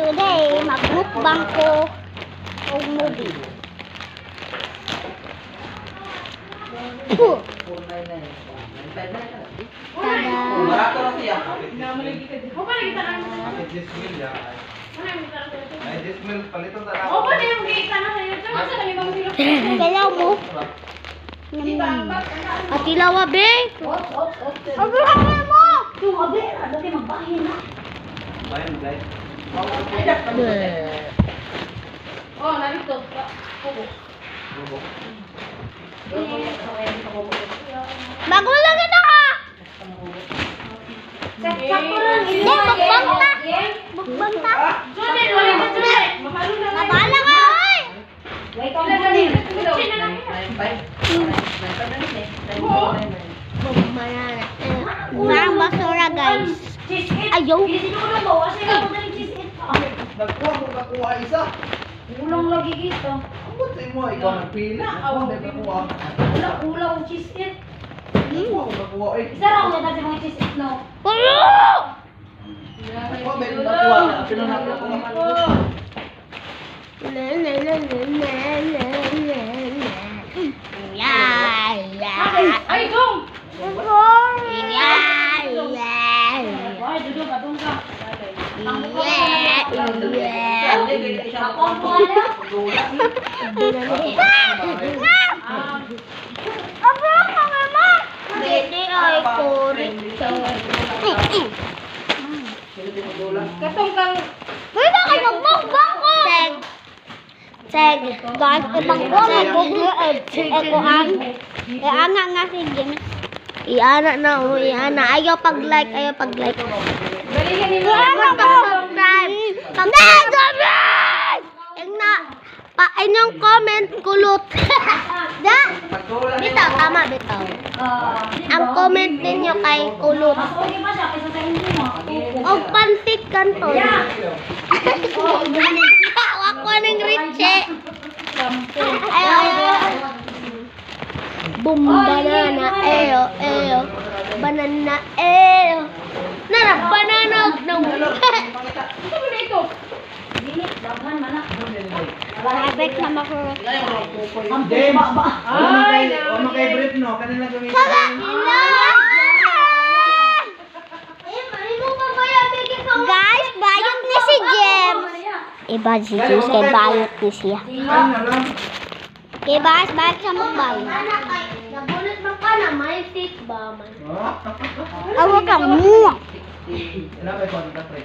Today, mag-mukbang ko o movie. Tada! Barato na siya. Ay, dismil, palitan na Kailaw mo? Atilawa, be? Abrahan mo! Bayan, guys. Oh, narito. Magulang kita ka! Hindi, mukbang ta! Mukbang ta! Nabala ka, oy! Banana. Parang basura, guys. Ayaw. Nagkuha isa. Ulang lagi gitu. Ambot sa imo, ikaw nagpila. Ako nagkuha. Ulang cheese it. Ako nagkuha, eh. Isa lang ako kasi mga cheese it, no? Pulo! Ako nagkuha. Apilo na ako. Ay, dong! Ay, dudong ka, dong ka. Katong kang Ceg, guys, Iana nga si Jimmy. Iana na, Iana. Ayaw pag-like, galingan ni Subscribe. Pag-subscribe! Inyong comment, kulot. Da! Bitaw, tama, bitaw. Ang comment ninyo kay kulot. Masuki pa siya kaysa sa hindi mo. O pansit kanton. Ako ng Riche. Boom, banana, eyo. Banana, eyo. Nara, banana, no. Ito mo na ito. Dili, daghan man na. Labek na mako. James, Ay, ano kay brief, no? Kanila gamitin. Kala, guys, bayot ni si James. Iba si James kay bayot ni siya. Ano na lang? Kay bayot sa mukbang. Nabulit mo ka na, may fit ba man? Oh. Awa ka mo. Ano kay Juan, pre?